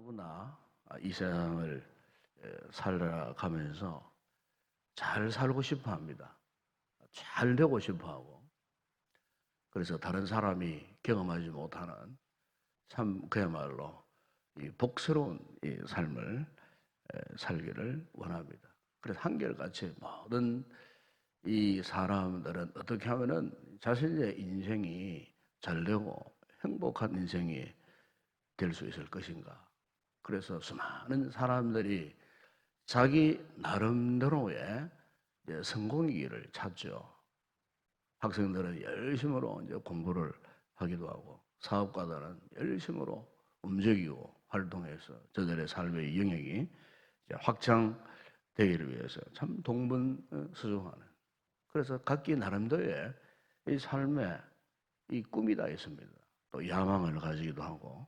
누구나 이 세상을 살아가면서 잘 살고 싶어 합니다. 잘 되고 싶어 하고, 그래서 다른 사람이 경험하지 못하는 참 그야말로 이 복스러운 이 삶을 살기를 원합니다. 그래서 한결같이 모든 이 사람들은 어떻게 하면은 자신의 인생이 잘 되고 행복한 인생이 될 수 있을 것인가. 그래서 수많은 사람들이 자기 나름대로의 성공의 길을 찾죠. 학생들은 열심으로 이제 공부를 하기도 하고, 사업가들은 열심으로 움직이고 활동해서 저들의 삶의 영역이 이제 확장되기를 위해서 참 동분서주하는. 그래서 각기 나름대로의 이 삶의 이 꿈이 다 있습니다. 또 야망을 가지기도 하고.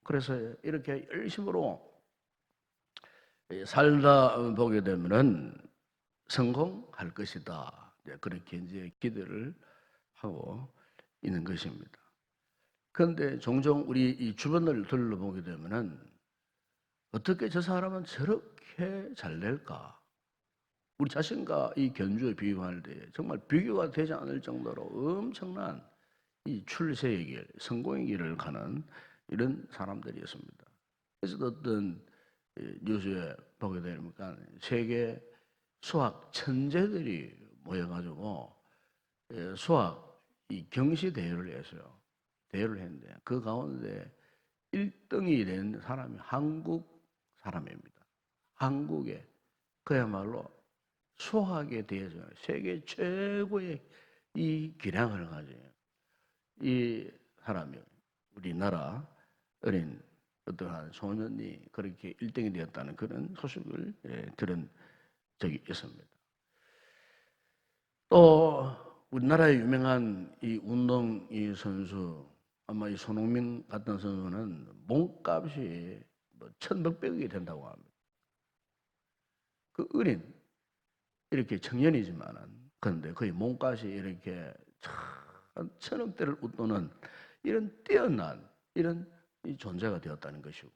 그래서 이렇게 열심으로 살다 보게 되면은 성공할 것이다. 그렇게 이제 기대를 하고 있는 것입니다. 그런데 종종 우리 이 주변을 둘러보게 되면은 어떻게 저 사람은 저렇게 잘 될까? 우리 자신과 이 견주에 비교할 때 정말 비교가 되지 않을 정도로 엄청난 이 출세의 길, 성공의 길을 가는 이런 사람들이었습니다. 그래서 어떤 뉴스에 보게 되니까 세계 수학 천재들이 모여가지고 수학 이 경시 대회를 했어요. 대회를 했는데 그 가운데 1등이 된 사람이 한국 사람입니다. 한국에 그야말로 수학에 대해서 세계 최고의 이 기량을 가진 이 사람이 우리나라 어린 어떠한 소년이 그렇게 1등이 되었다는 그런 소식을 들은 적이 있습니다. 또 우리나라의 유명한 이 운동 이 선수 아마 이 손흥민 같은 선수는 몸값이 뭐 1,100억이 된다고 합니다. 그 어린 이렇게 청년이지만은 그런데 거의 몸값이 이렇게 1,000억대를 웃도는 이런 뛰어난 이런 이 존재가 되었다는 것이고,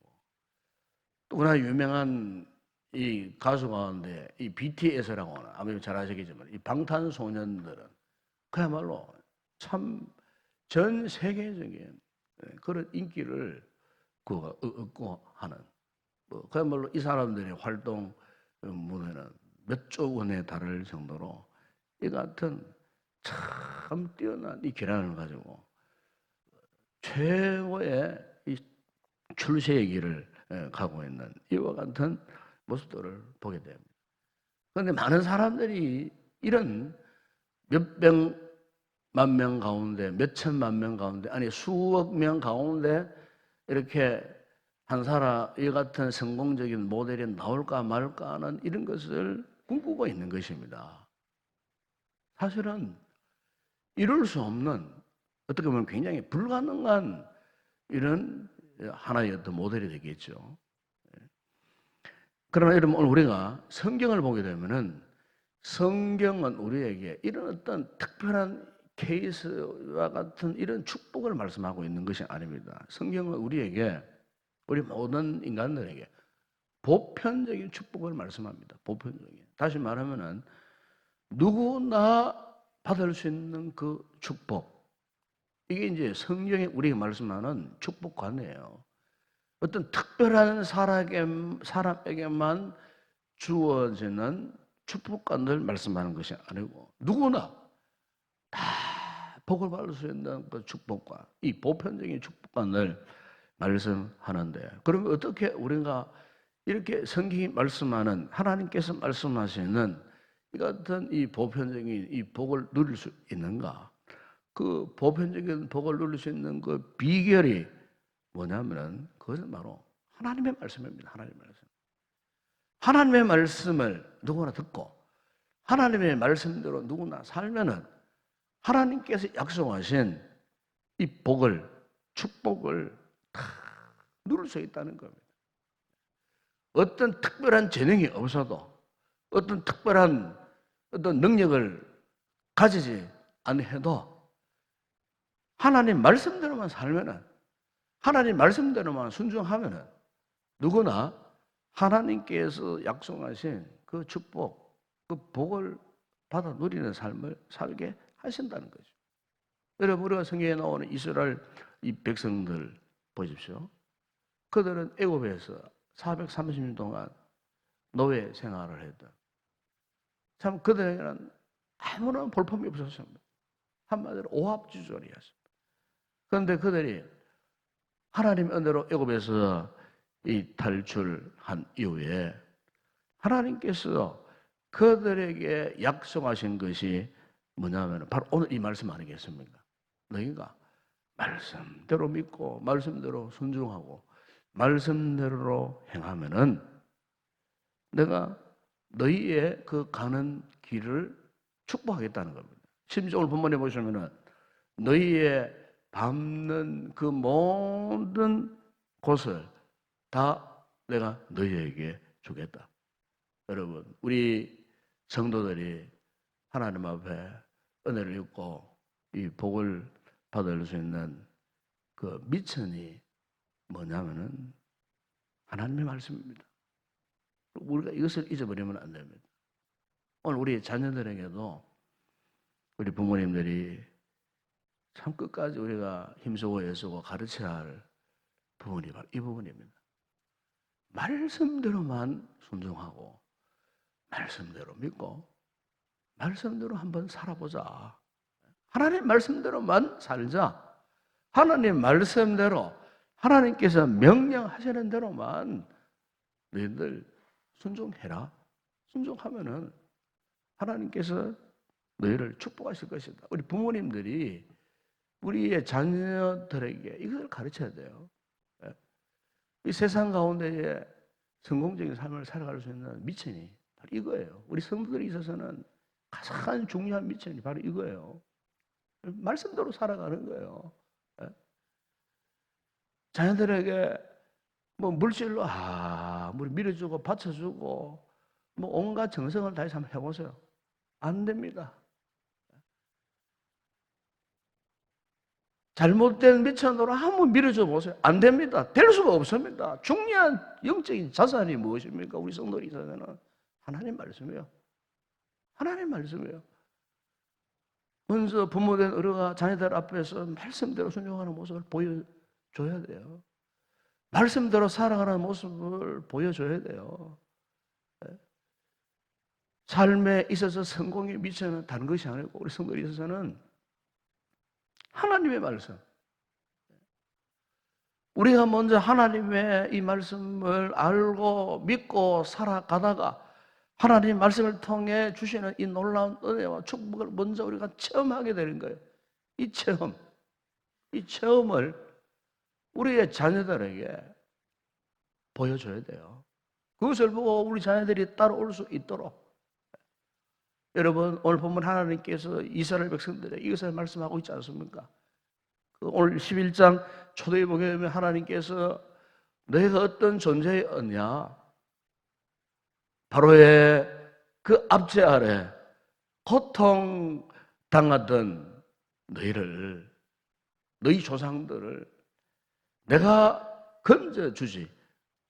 또 하나 유명한 이 가수 가운데 이 BTS라고 하는 아마 잘 아시겠지만 이 방탄소년들은 그야말로 참 전 세계적인 그런 인기를 얻고 하는 그야말로 이 사람들의 활동 무대는 몇 조 원에 달할 정도로 이 같은 참 뛰어난 이 기량을 가지고 최고의 이 출세의 길을 가고 있는 이와 같은 모습들을 보게 됩니다. 그런데 많은 사람들이 이런 몇백만 명 가운데, 몇천만 명 가운데, 아니 수억 명 가운데 이렇게 한 사람 이 같은 성공적인 모델이 나올까 말까 하는 이런 것을 꿈꾸고 있는 것입니다. 사실은 이룰 수 없는, 어떻게 보면 굉장히 불가능한 이런 하나의 어떤 모델이 되겠죠. 그러나 여러분, 오늘 우리가 성경을 보게 되면은 성경은 우리에게 이런 어떤 특별한 케이스와 같은 이런 축복을 말씀하고 있는 것이 아닙니다. 성경은 우리에게, 우리 모든 인간들에게 보편적인 축복을 말씀합니다. 보편적인. 다시 말하면은 누구나 받을 수 있는 그 축복. 이게 이제 성경에 우리가 말씀하는 축복관이에요. 어떤 특별한 사람에게만 주어지는 축복관을 말씀하는 것이 아니고 누구나 다 복을 받을 수 있는 그 축복관, 이 보편적인 축복관을 말씀하는데, 그러면 어떻게 우리가 이렇게 성경이 말씀하는 하나님께서 말씀하시는 이 같은 이 보편적인 이 복을 누릴 수 있는가? 그 보편적인 복을 누릴 수 있는 그 비결이 뭐냐면은 그것은 바로 하나님의 말씀입니다. 하나님의 말씀. 하나님의 말씀을 누구나 듣고 하나님의 말씀대로 누구나 살면은 하나님께서 약속하신 이 복을, 축복을 다 누릴 수 있다는 겁니다. 어떤 특별한 재능이 없어도 어떤 특별한 어떤 능력을 가지지 않해도 하나님 말씀대로만 살면은 하나님 말씀대로만 순종하면은 누구나 하나님께서 약속하신 그 축복, 그 복을 받아 누리는 삶을 살게 하신다는 거죠. 여러분, 우리가 성경에 나오는 이스라엘 이 백성들 보십시오. 그들은 애굽에서 430년 동안 노예 생활을 했다. 참 그들에게는 아무런 볼품이 없었습니다. 한마디로 오합지졸이었습니다. 그런데 그들이 하나님 은혜로 애굽에서 이 탈출한 이후에 하나님께서 그들에게 약속하신 것이 뭐냐면 바로 오늘 이 말씀 아니겠습니까? 너희가 말씀대로 믿고 말씀대로 순종하고 말씀대로 행하면은 내가 너희의 그 가는 길을 축복하겠다는 겁니다. 심지어 오늘 본문에 보시면은 너희의 밟는 그 모든 곳을 다 내가 너희에게 주겠다. 여러분, 우리 성도들이 하나님 앞에 은혜를 입고 이 복을 받을 수 있는 그 미천이 뭐냐면은 하나님의 말씀입니다. 우리가 이것을 잊어버리면 안 됩니다. 오늘 우리 자녀들에게도 우리 부모님들이 참 끝까지 우리가 힘쓰고 애쓰고 가르쳐야 할 부분이 바로 이 부분입니다. 말씀대로만 순종하고 말씀대로 믿고 말씀대로 한번 살아보자. 하나님 말씀대로만 살자. 하나님 말씀대로 하나님께서 명령하시는 대로만 너희들 순종해라. 순종하면은 하나님께서 너희를 축복하실 것이다. 우리 부모님들이 우리의 자녀들에게 이것을 가르쳐야 돼요. 이 세상 가운데에 성공적인 삶을 살아갈 수 있는 미천이 바로 이거예요. 우리 성도들이 있어서는 가장 중요한 미천이 바로 이거예요. 말씀대로 살아가는 거예요. 자녀들에게 뭐 물질로 아무리 밀어주고 받쳐주고 뭐 온갖 정성을 다해서 한번 해보세요. 안 됩니다. 잘못된 미천으로 한번 밀어줘 보세요. 안 됩니다. 될 수가 없습니다. 중요한 영적인 자산이 무엇입니까? 우리 성도들이 있어서는 하나님 말씀이에요. 하나님 말씀이에요. 먼저 부모된 어른가 자녀들 앞에서 말씀대로 순종하는 모습을 보여줘야 돼요. 말씀대로 살아가는 모습을 보여줘야 돼요. 삶에 있어서 성공에 미쳐는 다른 것이 아니고 우리 성도들이 있어서는 하나님의 말씀. 우리가 먼저 하나님의 이 말씀을 알고 믿고 살아가다가 하나님 말씀을 통해 주시는 이 놀라운 은혜와 축복을 먼저 우리가 체험하게 되는 거예요. 이 체험을 우리의 자녀들에게 보여줘야 돼요. 그것을 보고 우리 자녀들이 따라올 수 있도록. 여러분, 오늘 보면 하나님께서 이스라엘 백성들에게 이것을 말씀하고 있지 않습니까? 오늘 11장 초대에 보면 하나님께서 너희가 어떤 존재였냐? 바로의 그 압제 아래 고통당하던 너희 조상들을 내가 건져주지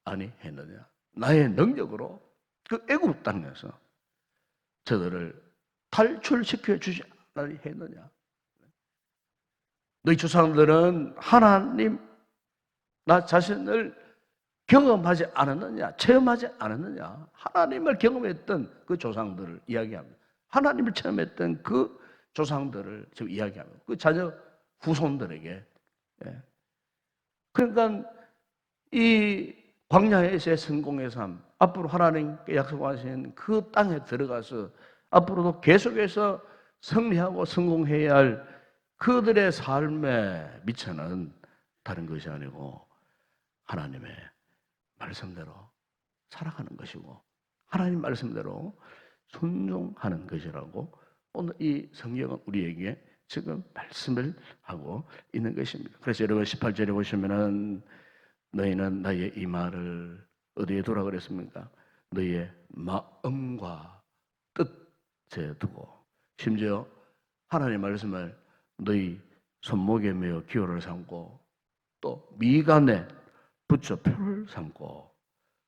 아니했느냐? 나의 능력으로 그 애굽 땅에서 저들을 탈출시켜 주지 아니했느냐? 너희 조상들은 하나님 나 자신을 경험하지 않았느냐? 체험하지 않았느냐? 하나님을 경험했던 그 조상들을 이야기합니다. 하나님을 체험했던 그 조상들을 지금 이야기합니다. 그 자녀 후손들에게. 그러니까 이 광야에서의 성공의 삶, 앞으로 하나님께 약속하신 그 땅에 들어가서 앞으로도 계속해서 승리하고 성공해야 할 그들의 삶의 미천은 다른 것이 아니고 하나님의 말씀대로 살아가는 것이고 하나님 말씀대로 순종하는 것이라고 오늘 이 성경은 우리에게 지금 말씀을 하고 있는 것입니다. 그래서 여러분 18절에 보시면은 너희는 나의 이 말을 어디에 두라 그랬습니까? 너희의 마음과 뜻에 두고 심지어 하나님의 말씀을 너희 손목에 메어 기호를 삼고 또 미간에 붙여 표를 삼고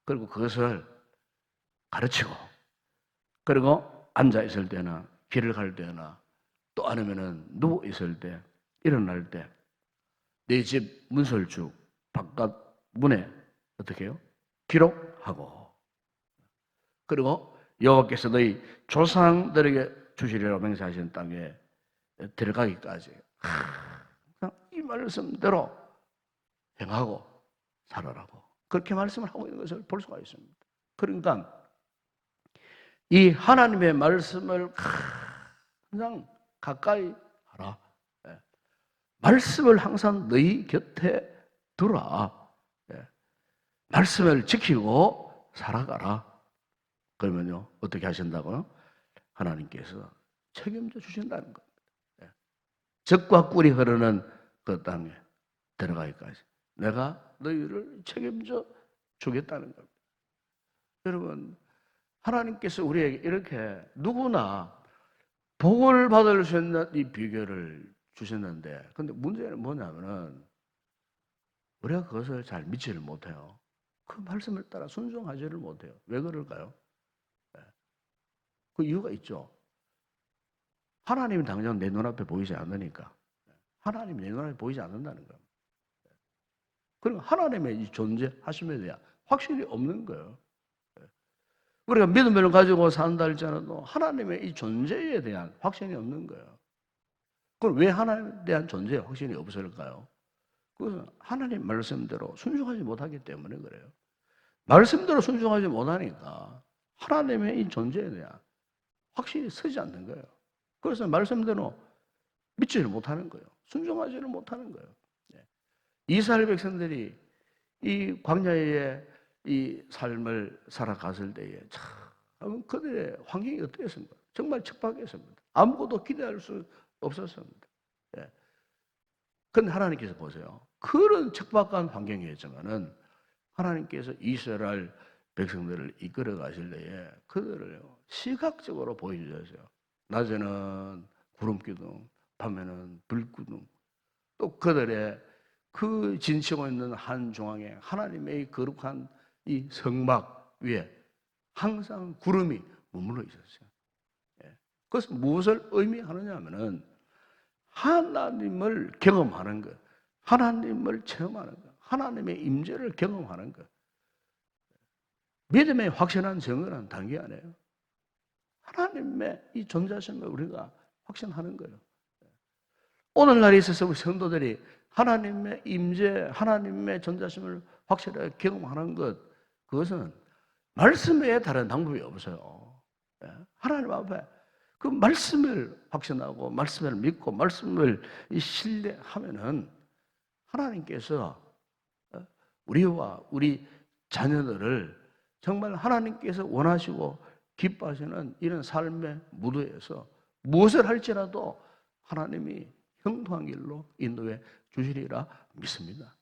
그리고 그것을 가르치고 그리고 앉아 있을 때나 길을 갈 때나 또 아니면은 누워 있을 때 일어날 때 내 집 문설주 바깥 문에 어떻게 해요? 기록하고 그리고 여호와께서 너희 조상들에게 주시리라고 맹세하신 땅에 들어가기까지 항상 이 말씀대로 행하고 살아라고 그렇게 말씀을 하고 있는 것을 볼 수가 있습니다. 그러니까 이 하나님의 말씀을 항상 가까이 하라. 말씀을 항상 너희 곁에 두라. 말씀을 지키고 살아가라. 그러면요 어떻게 하신다고요? 하나님께서 책임져 주신다는 겁니다. 젖과 꿀이 흐르는 그 땅에 들어가기까지 내가 너희를 책임져 주겠다는 겁니다. 여러분 하나님께서 우리에게 이렇게 누구나 복을 받을 수 있는 이 비결을 주셨는데 근데 문제는 뭐냐면은 우리가 그것을 잘 믿지를 못해요. 그 말씀을 따라 순종하지를 못해요. 왜 그럴까요? 그 이유가 있죠. 하나님이 당장 내 눈앞에 보이지 않으니까. 하나님이 내 눈앞에 보이지 않는다는 거예요. 그리고 하나님의 이 존재하심에 대한 확신이 없는 거예요. 우리가 믿음을 가지고 산다 할지라도 하나님의 이 존재에 대한 확신이 없는 거예요. 그럼 왜 하나님에 대한 존재에 확신이 없을까요? 그것은 하나님 말씀대로 순종하지 못하기 때문에 그래요. 말씀대로 순종하지 못하니까 하나님의 이 존재에 대한 확신이 서지 않는 거예요. 그래서 말씀대로 믿지를 못하는 거예요. 순종하지를 못하는 거예요. 이스라엘 백성들이 이 광야의 이 삶을 살아갔을 때에 참 그들의 환경이 어땠습니까? 정말 척박했습니다. 아무것도 기대할 수 없었습니다. 그런데 하나님께서 보세요. 그런 척박한 환경이었지만은 하나님께서 이스라엘 백성들을 이끌어 가실 때에 그들을 시각적으로 보여주셨어요. 낮에는 구름 기둥, 밤에는 불 기둥. 또 그들의 그 진치고 있는 한 중앙에 하나님의 거룩한 이 성막 위에 항상 구름이 머물러 있었어요. 그것은 무엇을 의미하느냐 하면은 하나님을 경험하는 것, 하나님을 체험하는 것, 하나님의 임재를 경험하는 것. 믿음의 확신한 증거는 단계 아니에요. 하나님의 이 존재하심을 우리가 확신하는 거예요. 오늘날에 있어서 우리 성도들이 하나님의 임재, 하나님의 존재하심을 확실하게 경험하는 것, 그것은 말씀 외에 다른 방법이 없어요. 하나님 앞에 그 말씀을 확신하고 말씀을 믿고 말씀을 신뢰하면은 하나님께서 우리와 우리 자녀들을 정말 하나님께서 원하시고 기뻐하시는 이런 삶의 무도에서 무엇을 할지라도 하나님이 형통한 길로 인도해 주시리라 믿습니다.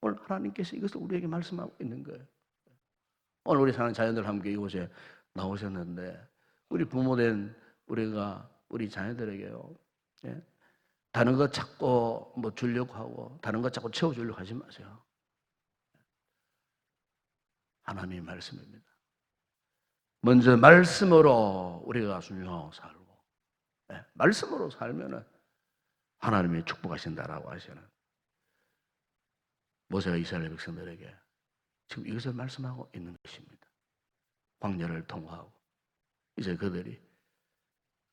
오늘 하나님께서 이것을 우리에게 말씀하고 있는 거예요. 오늘 우리 사는 자녀들 함께 이곳에 나오셨는데 우리 부모된 우리가 우리 자녀들에게요. 다른 거 찾고 뭐 주려고 하고 다른 거 찾고 채워주려고 하지 마세요. 하나님의 말씀입니다. 먼저 말씀으로 우리가 순종하고 살고 말씀으로 살면은 하나님이 축복하신다라고 하시는 모세가 이스라엘 백성들에게 지금 이것을 말씀하고 있는 것입니다. 광야를 통과하고 이제 그들이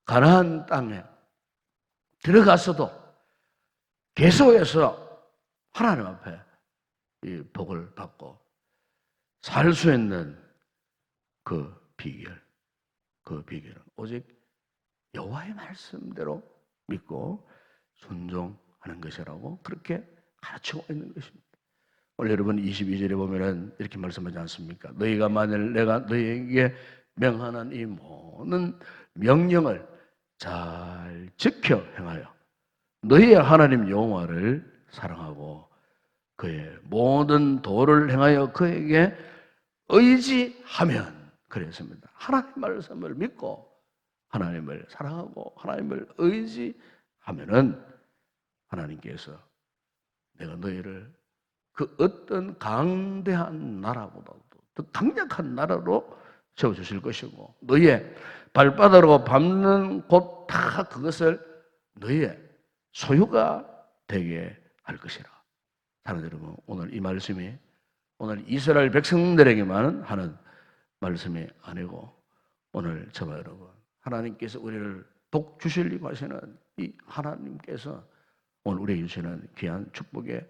가나안 땅에 들어가서도 계속해서 하나님 앞에 이 복을 받고 살 수 있는 그 비결은 오직 여호와의 말씀대로 믿고 순종하는 것이라고 그렇게 가르치고 있는 것입니다. 오늘 여러분 22절에 보면은 이렇게 말씀하지 않습니까? 너희가 만일 내가 너희에게 명하는 이 모든 명령을 잘 지켜 행하여 너희의 하나님 여호와를 사랑하고 그의 모든 도를 행하여 그에게 의지하면 그랬습니다. 하나님 말씀을 믿고 하나님을 사랑하고 하나님을 의지하면은 하나님께서 내가 너희를 그 어떤 강대한 나라보다도 더 강력한 나라로 세워주실 것이고 너희의 발바닥으로 밟는 곳 다 그것을 너희의 소유가 되게 할 것이라. 사랑하는 여러분, 오늘 이 말씀이 오늘 이스라엘 백성들에게만 하는 말씀이 아니고 오늘 저와 여러분 하나님께서 우리를 복 주실 하시는 이 하나님께서 오늘 우리에게 주시는 귀한 축복의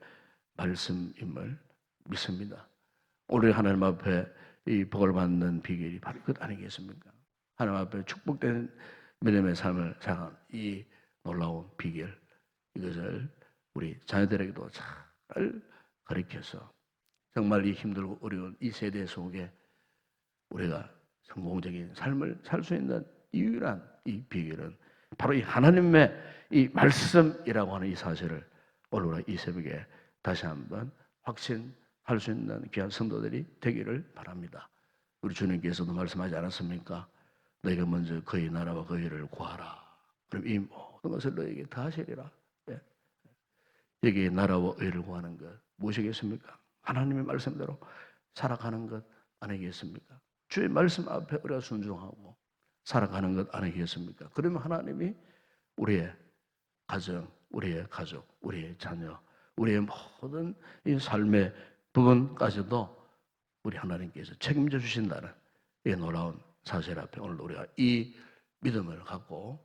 말씀임을 믿습니다. 오늘 하나님 앞에 이 복을 받는 비결이 바로 그것 아니겠습니까? 하나님 앞에 축복된 믿음의 삶을 살아가는 이 놀라운 비결, 이것을 우리 자녀들에게도 잘 가르쳐서 정말 이 힘들고 어려운 이 세대 속에 우리가 성공적인 삶을 살 수 있는 유일한 이 비결은 바로 이 하나님의 이 말씀이라고 하는 이 사실을 오늘 이 새벽에 다시 한번 확신할 수 있는 귀한 성도들이 되기를 바랍니다. 우리 주님께서도 말씀하지 않았습니까? 너희가 먼저 그의 나라와 그의 일을 구하라. 그럼 이 모든 것을 너희에게 다 하시리라. 예. 여기 나라와 의를 구하는 것 무엇이겠습니까? 하나님의 말씀대로 살아가는 것 아니겠습니까? 주의 말씀 앞에 우리가 순종하고 살아가는 것 아니겠습니까? 그러면 하나님이 우리의 가정, 우리의 가족, 우리의 자녀, 우리의 모든 이 삶의 부분까지도 우리 하나님께서 책임져 주신다는 이 놀라운 사실 앞에 오늘 우리가 이 믿음을 갖고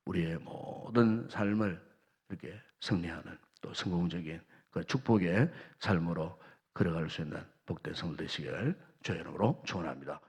우리의 모든 삶을 이렇게 승리하는 또 성공적인 그 축복의 삶으로 걸어갈 수 있는 복된 성도 되시기를 주의 이름으로 축원합니다.